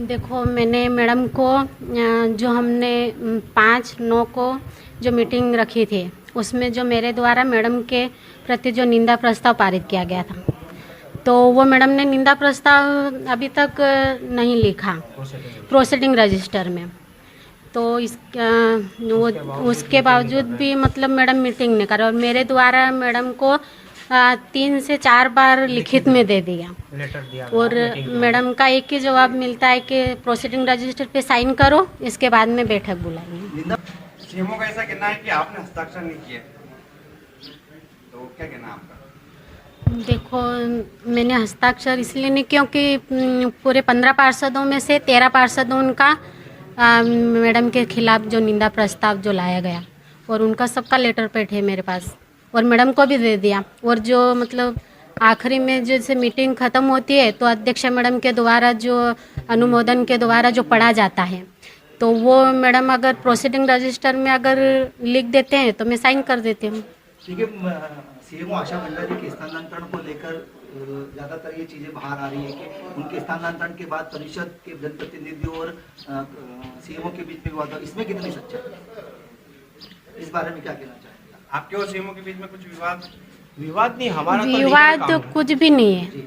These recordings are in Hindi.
देखो, मैंने मैडम को जो हमने 5/9 को जो मीटिंग रखी थी, उसमें जो मेरे द्वारा मैडम के प्रति जो निंदा प्रस्ताव पारित किया गया था, तो वो मैडम ने निंदा प्रस्ताव अभी तक नहीं लिखा प्रोसीडिंग रजिस्टर में। तो उसके बावजूद भी मतलब मैडम मीटिंग नहीं कर, और मेरे द्वारा मैडम को 3 से 4 बार लिखित में दे दिया, और मैडम का एक ही जवाब मिलता है कि प्रोसीडिंग रजिस्टर पे साइन करो, इसके बाद में बैठक बुलाएंगे। सीएमओ का ऐसा कहना है कि आपने हस्ताक्षर नहीं किए, तो क्या कहना है आपका? देखो, मैंने हस्ताक्षर इसलिए नहीं, क्योंकि पूरे 15 पार्षदों में से 13 पार्षदों का मैडम के खिलाफ जो निंदा प्रस्ताव जो लाया गया, और उनका सबका लेटर पैड है मेरे पास, और मैडम को भी दे दिया। और जो मतलब आखिरी में जैसे मीटिंग ख़त्म होती है तो अध्यक्ष मैडम के द्वारा जो अनुमोदन के द्वारा जो पढ़ा जाता है, तो वो मैडम अगर प्रोसीडिंग रजिस्टर में अगर लिख देते हैं तो मैं साइन कर देती हूँ। ठीक है, सीएमओ आशा भंडारी के स्थानांतरण को लेकर ज्यादातर ये चीजें बाहर आ रही है कि उनके स्थानांतरण के बाद परिषद के जनप्रतिनिधियों और सीएमओ के बीच में विवाद, इसमें कितनी सच्चाई है? इस बारे में क्या कहना चाहेंगे? आपके और सीएमओ के बीच में कुछ विवाद नहीं, हमारा विवाद तो कुछ भी नहीं है,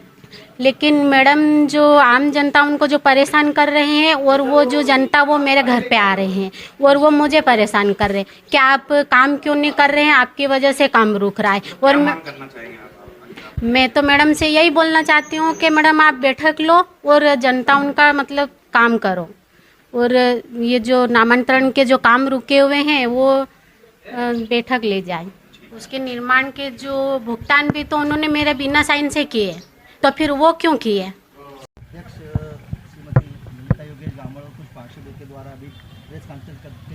लेकिन मैडम जो आम जनता उनको जो परेशान कर रहे हैं, और वो जो जनता वो मेरे घर पे आ रहे हैं और वो मुझे परेशान कर रहे हैं कि आप काम क्यों नहीं कर रहे हैं, आपकी वजह से काम रुक रहा है। और मैं तो मैडम से यही बोलना चाहती हूँ कि मैडम आप बैठक लो और जनता उनका मतलब काम करो, और ये जो नामांतरण के जो काम रुके हुए हैं वो बैठक ले जाए। उसके निर्माण के जो भुगतान भी तो उन्होंने मेरे बिना साइन से किए, तो फिर वो क्यों किए? अध्यक्ष श्रीमती ममता योगेश गामड़ और कुछ पार्षदों के द्वारा अभी प्रेस कॉन्फ्रेंस करते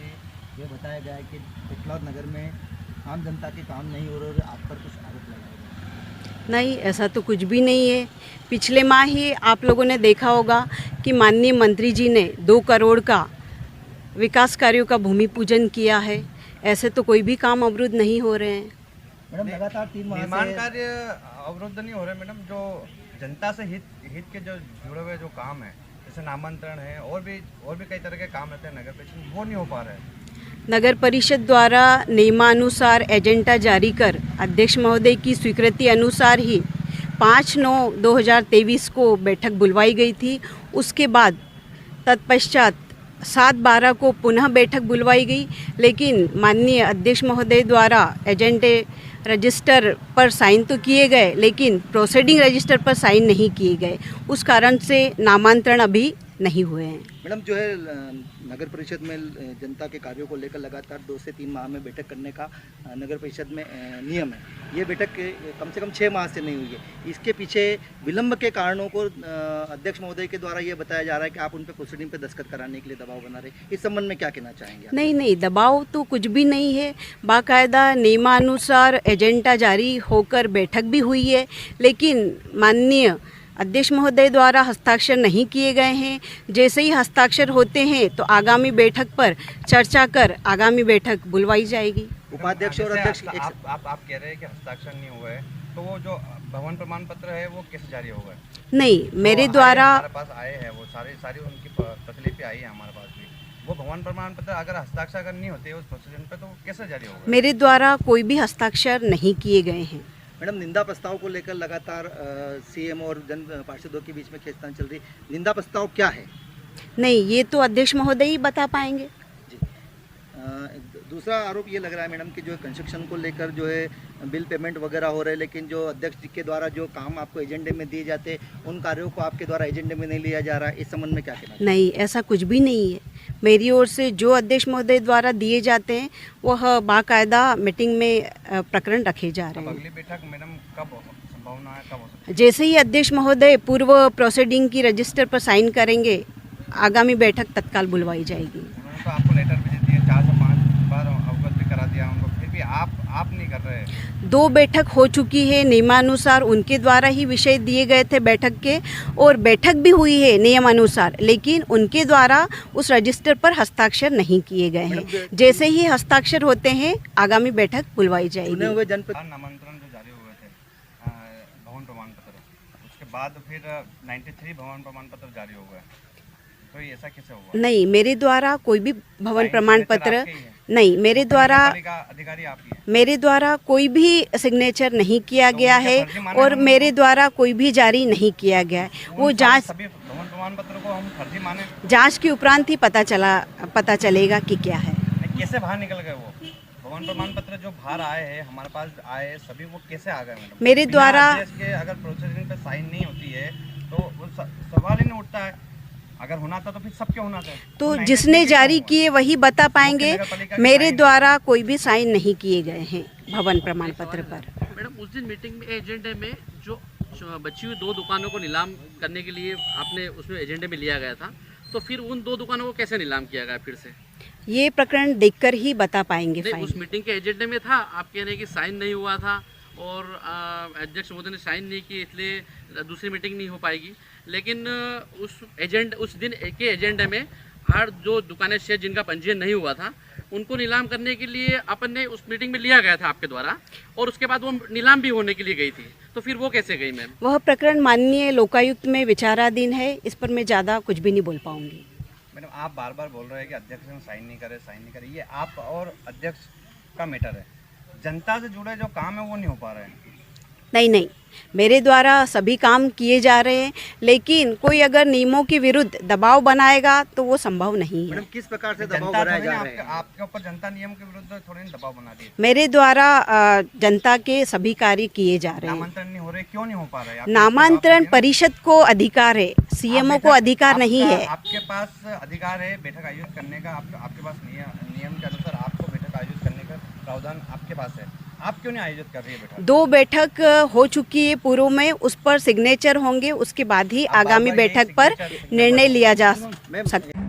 हुए बताया गया है कि पेटलाद नगर में आम जनता के काम नहीं हो रहे और आप पर कुछ आरोप लगाए गए। नहीं, ऐसा तो कुछ भी नहीं है। पिछले माह ही आप लोगों ने देखा होगा कि माननीय मंत्री जी ने 2 करोड़ का विकास कार्यों का भूमि पूजन किया है। ऐसे तो कोई भी काम अवरुद्ध नहीं हो रहे हैं। मैडम, लगातार 3 माह निर्माण कार्य अवरुद्ध नहीं हो रहे मैडम, जो जनता से हित के जो जुड़े हुए जो काम है, जैसे नामांतरण है और भी कई तरह के काम रहते हैं नगर परिषद, वो नहीं हो पा रहे हैं। नगर परिषद द्वारा नियमानुसार एजेंडा जारी कर अध्यक्ष महोदय की स्वीकृति अनुसार ही 5/9/2023 को बैठक बुलवाई गई थी। उसके बाद तत्पश्चात 7/12 को पुनः बैठक बुलवाई गई, लेकिन माननीय अध्यक्ष महोदय द्वारा एजेंडे रजिस्टर पर साइन तो किए गए, लेकिन प्रोसीडिंग रजिस्टर पर साइन नहीं किए गए। उस कारण से नामांतरण अभी नहीं हुए हैं। मैडम, जो है नगर परिषद में जनता के कार्यों को लेकर लगातार 2 से 3 माह में बैठक करने का नगर परिषद में नियम है। ये बैठक कम से कम 6 माह से नहीं हुई है। इसके पीछे विलंब के कारणों को अध्यक्ष महोदय के द्वारा ये बताया जा रहा है कि आप उन पर प्रोसीडिंग पे दस्तखत कराने के लिए दबाव बना रहे। इस संबंध में क्या कहना चाहेंगे? नहीं, दबाव तो कुछ भी नहीं है। बाकायदा नियमानुसार एजेंडा जारी होकर बैठक भी हुई है, लेकिन माननीय अध्यक्ष महोदय द्वारा हस्ताक्षर नहीं किए गए हैं। जैसे ही हस्ताक्षर होते हैं तो आगामी बैठक पर चर्चा कर आगामी बैठक बुलवाई जाएगी। उपाध्यक्ष और अध्यक्ष आप कह रहे हैं कि हस्ताक्षर नहीं हुआ है, तो वो जो भवन प्रमाण पत्र है वो कैसे जारी होगा? नहीं, मेरे द्वारा हमारे पास आए हैं, वो सारी उनकी प्रतिलिपि आई है हमारे पास भी। वो भवन प्रमाण पत्र अगर हस्ताक्षर अगर नहीं होते उस प्रोसीजर पे, तो कैसे जारी होगा? मेरे द्वारा कोई भी हस्ताक्षर नहीं किए गए हैं। मैडम, निंदा प्रस्ताव को लेकर लगातार सीएम और जन पार्षदों के बीच में खींचतान चल रही। निंदा प्रस्ताव क्या है? नहीं, ये तो अध्यक्ष महोदय ही बता पाएंगे। जी। दूसरा आरोप ये लग रहा है मैडम कि जो कंस्ट्रक्शन को लेकर जो है बिल पेमेंट वगैरह हो रहे हैं, लेकिन जो अध्यक्ष जी के द्वारा जो काम आपको एजेंडे में दिए जाते हैं उन कार्यों को आपके द्वारा एजेंडे में नहीं लिया जा रहा है। इस संबंध में क्या कहना? नहीं, ऐसा कुछ भी नहीं है। मेरी ओर से जो अध्यक्ष महोदय द्वारा दिए जाते हैं वह बाकायदा मीटिंग में प्रकरण रखे जा रहे हैं। अगली बैठक मैडम कब संभावना है, कब हो सकती है? जैसे ही अध्यक्ष महोदय पूर्व प्रोसीडिंग की रजिस्टर पर साइन करेंगे, आगामी बैठक तत्काल बुलवाई जाएगी। उन्होंने तो आपको लेटर भेज दिया, 4 से 5 बार अवगत भी करा दिया उनको, फिर भी आप नहीं कर रहे। 2 बैठक हो चुकी है, नियमानुसार उनके द्वारा ही विषय दिए गए थे बैठक के, और बैठक भी हुई है नियमानुसार, लेकिन उनके द्वारा उस रजिस्टर पर हस्ताक्षर नहीं किए गए हैं। जैसे ही हस्ताक्षर होते हैं आगामी बैठक बुलवाई जाएगी। नामांतरण जो जारी हुए थे भवन प्रमाण पत्र, उसके बाद फिर 93 भवन प्रमाण पत्र जारी हो गए। तो ये ऐसा कैसे हुआ? नहीं, मेरे द्वारा कोई भी भवन साइन प्रमाण सिग्नेचर पत्र आपके ही है? नहीं, मेरे द्वारा अधिकारी आप ही है? मेरे द्वारा कोई भी सिग्नेचर नहीं किया तो गया उनके है फर्जी माने और हम मेरे उनको? द्वारा कोई भी जारी नहीं किया गया है। वो उन जांच सभी भवन प्रमाण पत्र को हम फर्जी माने? जांच के उपरांत ही पता चलेगा कि क्या है। नहीं, कैसे बाहर निकल गए वो भवन प्रमाण पत्र जो बाहर आए हैं, हमारे पास आए सभी, वो कैसे आ गए मैडम? मेरे बिना द्वारा- अध्यक्ष के अगर प्रोसीजर पे साइन नहीं होती है तो वो सवाल ही नहीं उठता है। अगर होना था तो फिर सबके होना था। तो 19 जिसने क्यों जारी हुआ? किए वही बता पाएंगे। मुख्य नगरपालिका के मेरे साइन- द्वारा कोई भी साइन नहीं किए गए हैं भवन प्रमाण पत्र पर। मैडम, उस दिन मीटिंग में एजेंडे में जो बची हुई 2 दुकानों को नीलाम करने के लिए आपने उसमें एजेंडे में लिया गया था, तो फिर उन 2 दुकानों को कैसे नीलाम किया गया फिर से? ये प्रकरण देखकर ही बता पाएंगे नहीं, उस फाइल। मीटिंग के एजेंडे में था, आप कह रहे हैं कि साइन नहीं हुआ था और अध्यक्ष महोदय ने साइन नहीं की, इसलिए दूसरी मीटिंग नहीं हो पाएगी। लेकिन उस दिन के एजेंडे में 8 जो दुकानें शेयर जिनका पंजीयन नहीं हुआ था उनको नीलाम करने के लिए अपन ने उस मीटिंग में लिया गया था आपके द्वारा, और उसके बाद वो नीलाम भी होने के लिए गई थी, तो फिर वो कैसे गई मैम? वह प्रकरण माननीय लोकायुक्त में विचाराधीन है, इस पर मैं ज़्यादा कुछ भी नहीं बोल पाऊंगी। मैडम, आप बार बार बोल रहे हैं कि अध्यक्ष ने साइन नहीं करे, ये आप और अध्यक्ष का मैटर है। जनता से जुड़े जो काम है वो नहीं हो पा रहे हैं। नहीं, मेरे द्वारा सभी काम किए जा रहे हैं, लेकिन कोई अगर नियमों के विरुद्ध दबाव बनाएगा तो वो संभव नहीं है। मैडम, किस प्रकार से दबाव जनता बनाए थोड़ी जा ना रहे हैं? आपके ऊपर जनता नियम के विरुद्ध थोड़ी ना दबाव बना दिए। मेरे द्वारा जनता के सभी कार्य किए जा रहे हैं। नामांतरण नहीं हो रहे, क्यों नहीं हो पा रहे? आप नामांतरण जवाब दीजिए। परिषद को अधिकार है, सीएमओ को अधिकार नहीं है। आपके पास अधिकार है बैठक आयोजित करने का, आपके पास नियम के अनुसार आपको बैठक आयोजित करने का प्रावधान आपके पास है। आप क्यों नहीं आयोजित कर रही है बैठक? 2 बैठक हो चुकी है पूर्व में, उस पर सिग्नेचर होंगे, उसके बाद ही आप आगामी बार-बार यही बैठक पर सिग्नेचर- निर्णय लिया जा मैम, सकता है।